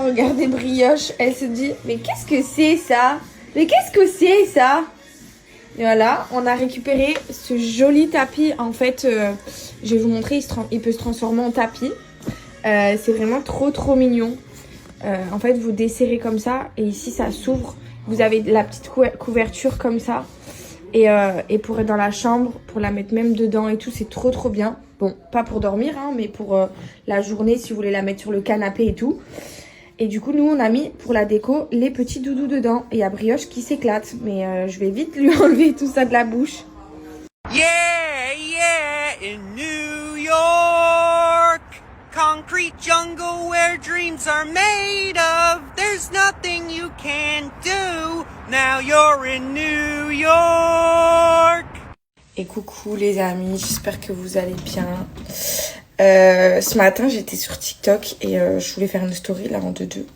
regarder Brioche. Elle se dit, mais qu'est-ce que c'est ça? Mais qu'est-ce que c'est ça? Et voilà, on a récupéré ce joli tapis. En fait, je vais vous montrer, il peut se transformer en tapis. C'est vraiment trop mignon. En fait, vous desserrez comme ça et ici, ça s'ouvre. Vous avez la petite couverture comme ça. Et pour être dans la chambre, pour la mettre même dedans et tout, c'est trop bien. Bon, pas pour dormir, hein, mais pour la journée, si vous voulez la mettre sur le canapé et tout. Et du coup, nous, on a mis pour la déco les petits doudous dedans. Et il y a Brioche qui s'éclate. Mais je vais vite lui enlever tout ça de la bouche. Yeah, in New York, concrete jungle where dreams are made of. There's nothing you can't do. Now you're in New York. Et coucou les amis, j'espère que vous allez bien. Ce matin, j'étais sur TikTok et je voulais faire une story là en deux.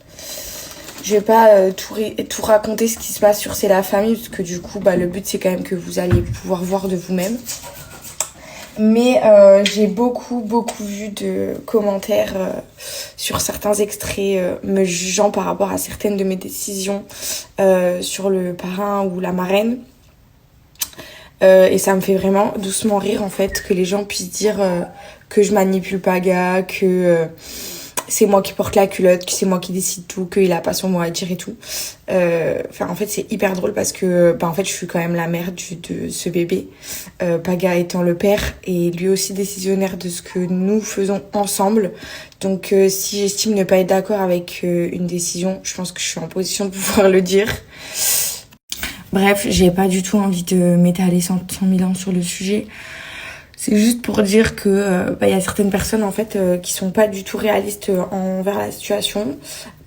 Je vais pas tout raconter ce qui se passe sur C'est la famille parce que du coup, le but c'est quand même que vous allez pouvoir voir de vous-même. Mais j'ai beaucoup vu de commentaires sur certains extraits me jugeant par rapport à certaines de mes décisions sur le parrain ou la marraine. Et ça me fait vraiment doucement rire en fait que les gens puissent dire que je manipule Paga, que c'est moi qui porte la culotte, que c'est moi qui décide tout, qu'il a pas son mot à dire et tout. En fait c'est hyper drôle parce que en fait je suis quand même la mère de ce bébé, Paga étant le père et lui aussi décisionnaire de ce que nous faisons ensemble. Donc si j'estime ne pas être d'accord avec une décision, je pense que je suis en position de pouvoir le dire. Bref, j'ai pas du tout envie de m'étaler 100 000 ans sur le sujet. C'est juste pour dire que y a certaines personnes en fait qui sont pas du tout réalistes envers la situation,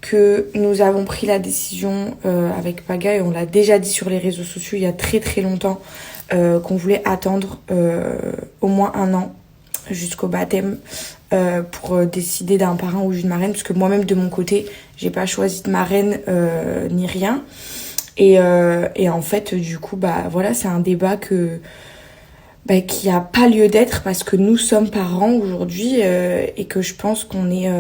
que nous avons pris la décision avec Paga et on l'a déjà dit sur les réseaux sociaux il y a très longtemps qu'on voulait attendre au moins 1 an jusqu'au baptême pour décider d'un parrain ou d'une marraine, parce que moi-même de mon côté j'ai pas choisi de marraine ni rien. Et en fait, du coup, voilà, c'est un débat qui a pas lieu d'être parce que nous sommes parents aujourd'hui et que je pense qu'on est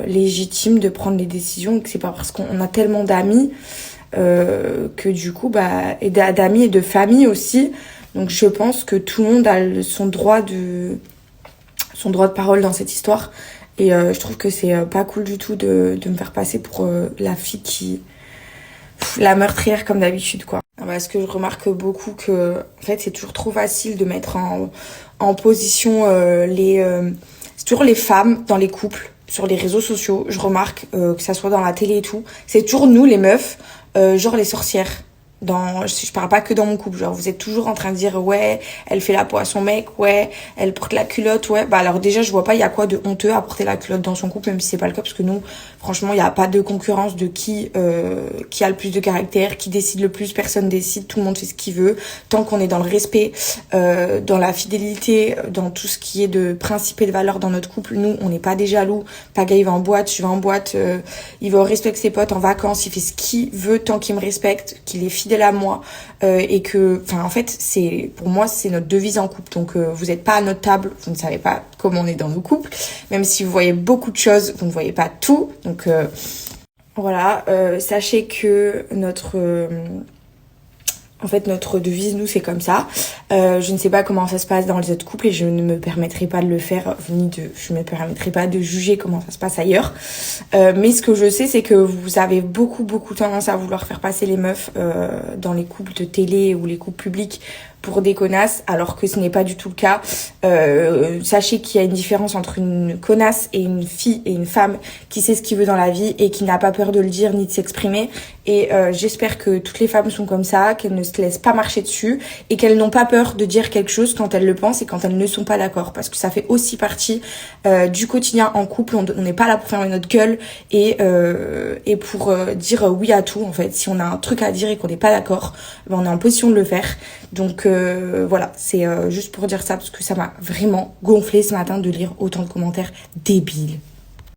légitime de prendre les décisions et que c'est pas parce qu'on a tellement d'amis que du coup, et d'amis et de famille aussi. Donc je pense que tout le monde a son droit de parole dans cette histoire. Et je trouve que c'est pas cool du tout de me faire passer pour la fille la meurtrière comme d'habitude quoi. Parce que je remarque beaucoup que en fait c'est toujours trop facile de mettre en position c'est toujours les femmes dans les couples sur les réseaux sociaux. Je remarque que ça soit dans la télé et tout, c'est toujours nous les meufs genre les sorcières. Je parle pas que dans mon couple, genre vous êtes toujours en train de dire ouais elle fait la peau à son mec, ouais elle porte la culotte, ouais alors déjà je vois pas il y a quoi de honteux à porter la culotte dans son couple, même si c'est pas le cas, parce que nous franchement il y a pas de concurrence de qui a le plus de caractère, qui décide le plus, personne décide, tout le monde fait ce qu'il veut tant qu'on est dans le respect, dans la fidélité, dans tout ce qui est de principes et de valeurs dans notre couple. Nous on n'est pas des jaloux. Paga il va en boîte, je vais en boîte, il va au resto avec ses potes en vacances, il fait ce qu'il veut tant qu'il me respecte, qu'il est fidèle à moi et que en fait pour moi c'est notre devise en couple. Donc vous êtes pas à notre table, vous ne savez pas comment on est dans nos couples, même si vous voyez beaucoup de choses, vous ne voyez pas tout. Donc voilà, sachez que notre devise, nous, c'est comme ça. Je ne sais pas comment ça se passe dans les autres couples et je ne me permettrai pas de le faire, je ne me permettrai pas de juger comment ça se passe ailleurs. Mais ce que je sais, c'est que vous avez beaucoup tendance à vouloir faire passer les meufs dans les couples de télé ou les couples publics pour des connasses, alors que ce n'est pas du tout le cas. Sachez qu'il y a une différence entre une connasse et une fille et une femme qui sait ce qu'il veut dans la vie et qui n'a pas peur de le dire ni de s'exprimer. Et j'espère que toutes les femmes sont comme ça, qu'elles ne se laissent pas marcher dessus et qu'elles n'ont pas peur de dire quelque chose quand elles le pensent et quand elles ne sont pas d'accord, parce que ça fait aussi partie du quotidien en couple. On n'est pas là pour fermer notre gueule et pour dire oui à tout en fait. Si on a un truc à dire et qu'on n'est pas d'accord, on est en position de le faire. Donc voilà, c'est juste pour dire ça parce que ça m'a vraiment gonflé ce matin de lire autant de commentaires débiles.